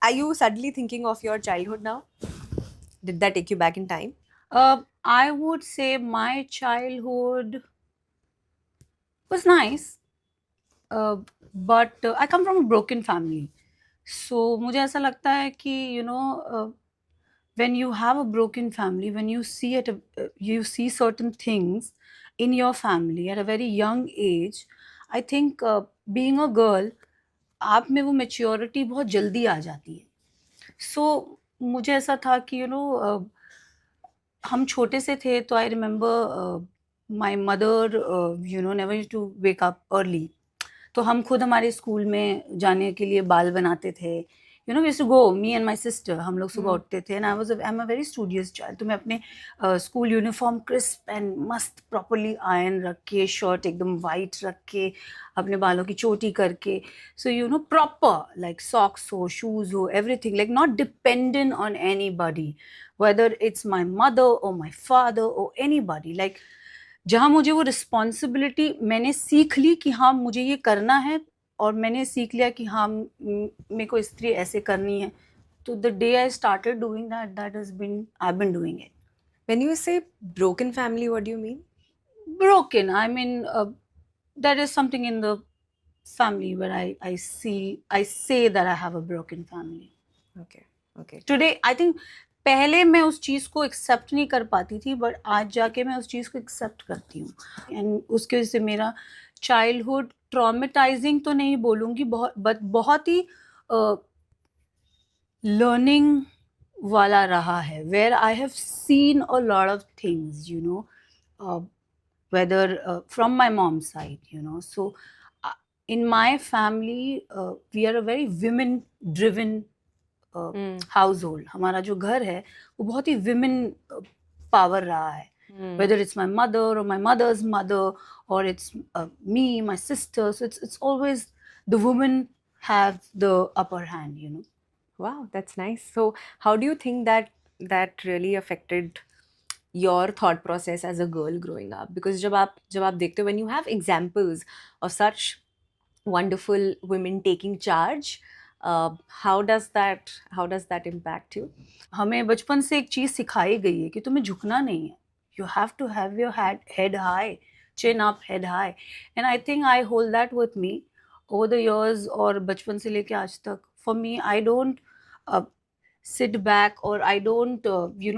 are you suddenly thinking of your childhood now? Did that take you back in time? I would say my childhood was nice, uh, but I come from a broken family. So मुझे ऐसा लगता है कि when you have a broken family, when you see you see certain things in your family at a very young age, I think being a girl, आप में वो maturity बहुत जल्दी आ जाती है. सो मुझे ऐसा था कि हम छोटे से थे तो I remember my mother never to wake up early. तो हम खुद हमारे स्कूल में जाने के लिए बाल बनाते थे. We used to go, me and my sister, हम लोग सुबह उठते थे. And I am a very studious child. तो मैं अपने स्कूल यूनिफॉर्म क्रिस्प एंड मस्त प्रॉपरली आयरन रख के, शर्ट एकदम वाइट रख के, अपने बालों की चोटी करके, सो प्रॉपर लाइक सॉक्स हो, शूज हो, everything, like not dependent on any buddy, whether it's my mother और माई फादर और एनी बडी. लाइक जहाँ मुझे वो रिस्पॉन्सिबिलिटी मैंने सीख ली कि हाँ मुझे ये करना है, और मैंने सीख लिया कि हाँ मेरे को स्त्री ऐसे करनी है. तो the day I started doing that, that has been I been doing it. When you say broken family, what do you mean? Broken, I mean, there is something in the family where I say that I have a broken family. Okay, okay. Today I think पहले मैं उस चीज़ को accept नहीं कर पाती थी, but आज जाके मैं उस चीज़ को एक्सेप्ट करती हूँ. एंड उसकी वजह से मेरा चाइल्डहुड ट्रॉमेटाइजिंग तो नहीं बोलूँगी, बहुत ही लर्निंग वाला रहा है, where I have seen a lot of things, whether from my mom's side, so in my family we are a very women driven house hold. हमारा जो घर है वो बहुत ही विमेन पावर रहा है. वेदर इट्स माई मदर और my mother's mother, और it's me, my sister, so it's always the women have the upper hand. Wow, that's nice. So, how do you think that really affected your thought process as a girl growing up? Because जब आप देखते हो, when you have examples of such wonderful women taking charge, how does that impact you? हमें बचपन से एक चीज़ सिखाई गई है कि तुम्हें झुकना नहीं है. You have to have your head high, chin up, head high. And I think I hold that with me over the years, और बचपन से लेके आज तक. For me, I don't sit back, or I don't,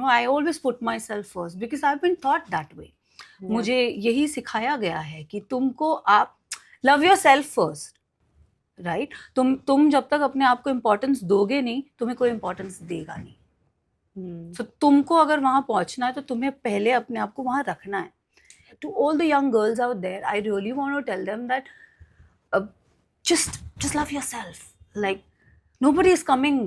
I always put myself first because I've been taught that way. Yeah. मुझे यही सिखाया गया है कि तुमको आप love your self first, right. तुम जब तक अपने आप को इम्पोर्टेंस दोगे नहीं, तुम्हें कोई इम्पोर्टेंस देगा नहीं. तो तुमको अगर वहां पहुंचना है तो तुम्हें पहले अपने आप को वहां रखना है. To all the young girls out there, I really want to tell them that just love yourself. Like, nobody is coming.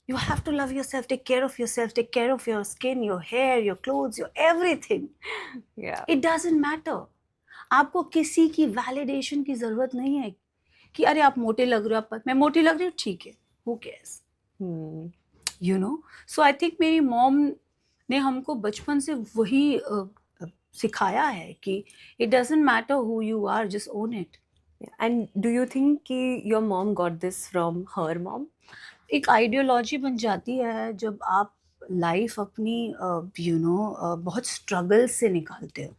You have to love yourself, take care of yourself, take care of your skin, your hair, your clothes, your everything. Yeah. It doesn't matter. आपको किसी की validation की जरूरत नहीं है कि अरे आप मोटे लग रहे हो, मैं मोटी लग रही हूँ, ठीक है, who cares? So I think मेरी मॉम ने हमको बचपन से वही सिखाया है कि it doesn't matter who you are, just own it. And do you think कि your mom got this from her mom? एक आइडियोलॉजी बन जाती है जब आप लाइफ अपनी बहुत स्ट्रगल से निकालते हो.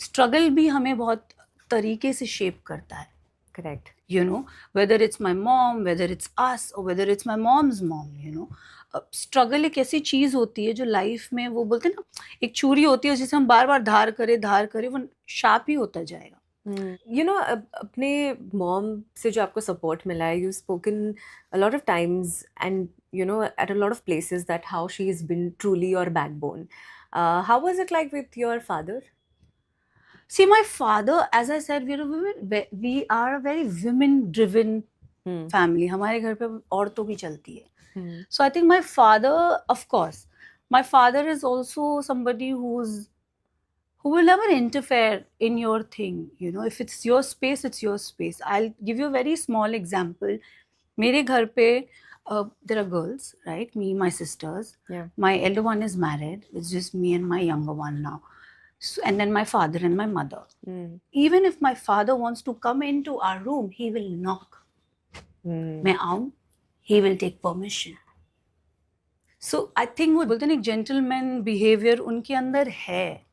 स्ट्रगल भी हमें बहुत तरीके से शेप करता है. Correct. Whether it's my mom, whether it's us, or whether it's my mom's mom, struggle एक ऐसी चीज होती है जो लाइफ में, वो बोलते हैं ना, एक छुरी होती है जिसे हम बार बार धार करे वो शार्प ही होता जाएगा. अपने मॉम से जो आपको सपोर्ट मिला है, you spoken a lot of times and at a lot of places that how she is been truly your backbone. How was it like with your father? See, my father, as I said, we are a very women-driven family. हमारे घर पे औरतों की चलती है. So I think my father, of course, my father is also somebody who will never interfere in your thing. If it's your space, it's your space. I'll give you a very small example. मेरे घर पे there are girls, right? Me, my sisters. Yeah. My elder one is married. It's just me and my younger one now. So, and then my father and my mother. Even if my father wants to come into our room, he will knock. मैं आऊँ, he will take permission. So I think वो बोलते हैं ना gentleman behavior उनके अंदर है.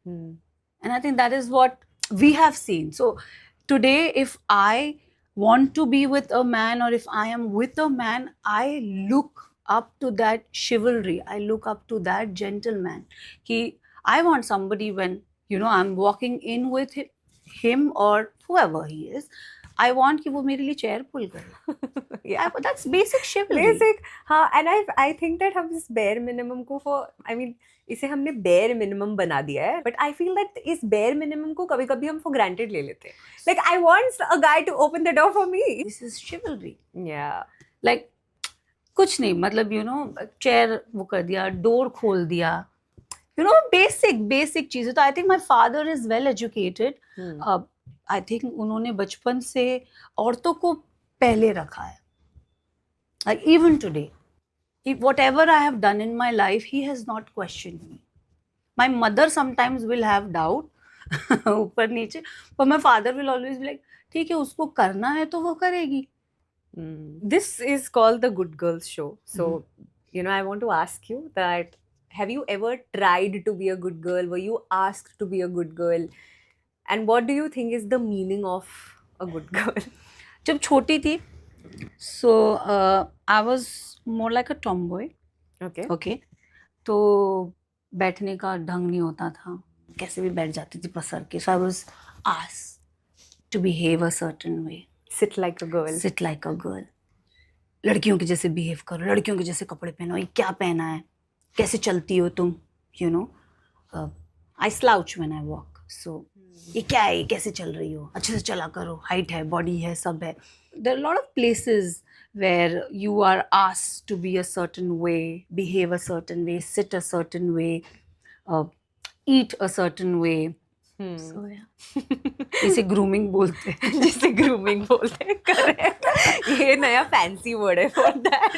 And I think that is what we have seen. So today, if I want to be with a man, or if I am with a man, I look up to that chivalry. I look up to that gentleman. I want somebody when, I'm walking in with him or whoever he is, I want कि वो मेरे लिए chair pull करे. Yeah. That's basic chivalry. Basic, हाँ. And I think that हम इस bare minimum को इसे हमने bare minimum बना दिया है. But I feel that इस bare minimum को कभी-कभी हम for granted ले लेते हैं. Like I want a guy to open the door for me. This is chivalry. Yeah. Like कुछ नहीं, मतलब chair वो कर दिया, door खोल दिया. basic चीजें. तो I think my father is well educated. I think उन्होंने बचपन से औरतों को पहले रखा है. Like even today, whatever I have done in my life, he has not questioned me. My mother sometimes will have doubt, ऊपर नीचे, but my father will always be like, ठीक है, उसको करना है तो वो करेगी. This is called the Good Girls Show. So, I want to ask you that, have you ever tried to be a good girl? Were you asked to be a good girl? And what do you think is the meaning of a good girl? जब छोटी थी, so I was more like a tomboy. Okay. तो बैठने का ढंग नहीं होता था, कैसे भी बैठ जाती थी पसर के. So I was asked to behave a certain way. Sit like a girl. Sit like a girl. लड़कियों के जैसे behave करो, लड़कियों के जैसे कपड़े पहनो. ये क्या पहना है, कैसे चलती हो तुम, I slouch when I walk. So ये क्या है, ये कैसे चल रही हो, अच्छे से चला करो, हाइट है, बॉडी है, सब है. There are a lot of places where you are asked to be a certain way, behave a certain way, sit a certain way, eat a certain way. So yeah. इसे grooming बोलते हैं. जिसे grooming बोलते हैं, correct. ये नया fancy word है for that.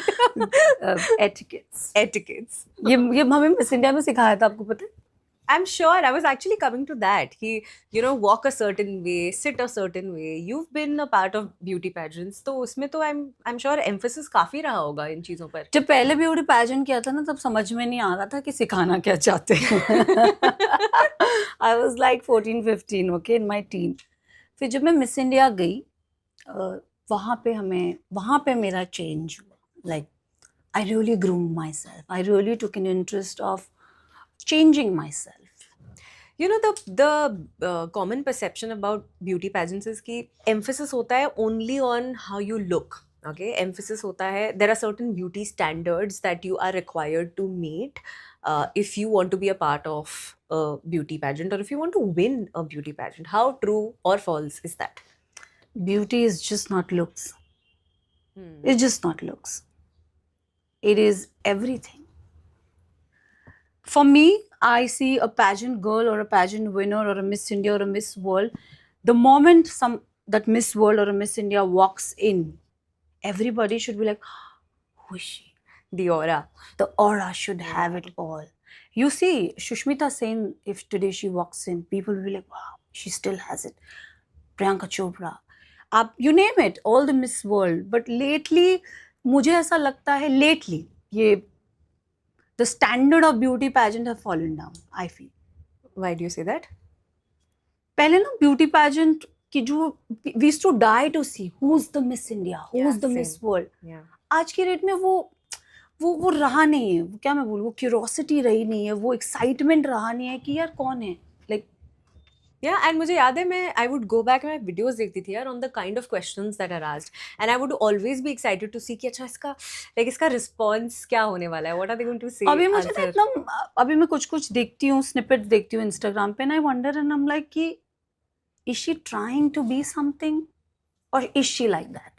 Etiquettes. ये हमें मिस इंडिया में सिखाया था, आपको पता है? I'm sure. I was actually coming to that. Walk a certain way, sit a certain way. You've been a part of beauty pageants, तो उसमें तो I'm sure emphasis काफी रहा होगा इन चीजों पर. जब पहले ब्यूटी पैजेंट किया था ना, तब समझ में नहीं आ रहा था कि सिखाना क्या चाहते हैं. I was like 14-15, okay, in my teen. फिर जब मैं मिस इंडिया गई, वहाँ पे मेरा चेंज हुआ. Like I really groomed myself. I really took an interest of changing myself. The common perception about beauty pageants is कि emphasis होता है only on how you look. Okay, emphasis होता है, there are certain beauty standards that you are required to meet if you want to be a part of a beauty pageant, or if you want to win a beauty pageant. How true or false is that? Beauty is just not looks. It's just not looks. It is everything. For me, I see a pageant girl or a pageant winner or a Miss India or a Miss World. The moment that Miss World or a Miss India walks in, everybody should be like, who is she? The aura. The aura should have it all. You see, Shushmita Sen, if today she walks in, people will be like, wow, she still has it. Priyanka Chopra. You name it, all the Miss World. But lately, मुझे ऐसा लगता है, the standard of beauty pageant have fallen down, I feel. Why do you say that? पहले ना beauty pageant की जो we used to die to see who's the Miss India, who's the Miss World. Yeah. आज की date में वो रहा नहीं है. क्या मैं बोलूँ, वो curiosity रही नहीं है, वो excitement रहा नहीं है कि यार कौन है. Like yeah, and मुझे याद है, I would go back and मैं videos देखती थी यार on the kind of questions that are asked, and I would always be excited to see कि अच्छा इसका response क्या होने वाला है, what are they going to say. अभी मुझे ना एकदम, अभी मैं कुछ देखती हूँ, snippets देखती हूँ Instagram पे, and I wonder and I'm like कि is she trying to be something or is she like that?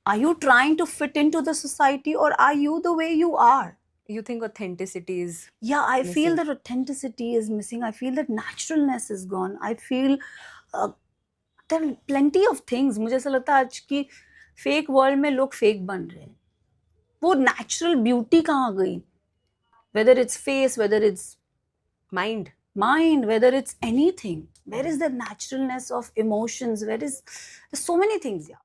Are you trying to fit into the society or are you the way you are? You think authenticity is I missing? feel that authenticity is missing. I feel that naturalness is gone. I feel there are plenty of things. मुझे ऐसा लगता है आज की fake world में लोग fake बन रहे हैं. वो natural beauty कहाँ गई? Whether it's face, whether it's mind, whether it's anything. Where is the naturalness of emotions? There's so many things. Yeah.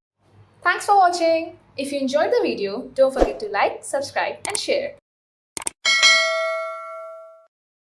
Thanks for watching. If you enjoyed the video, don't forget to like, subscribe, and share.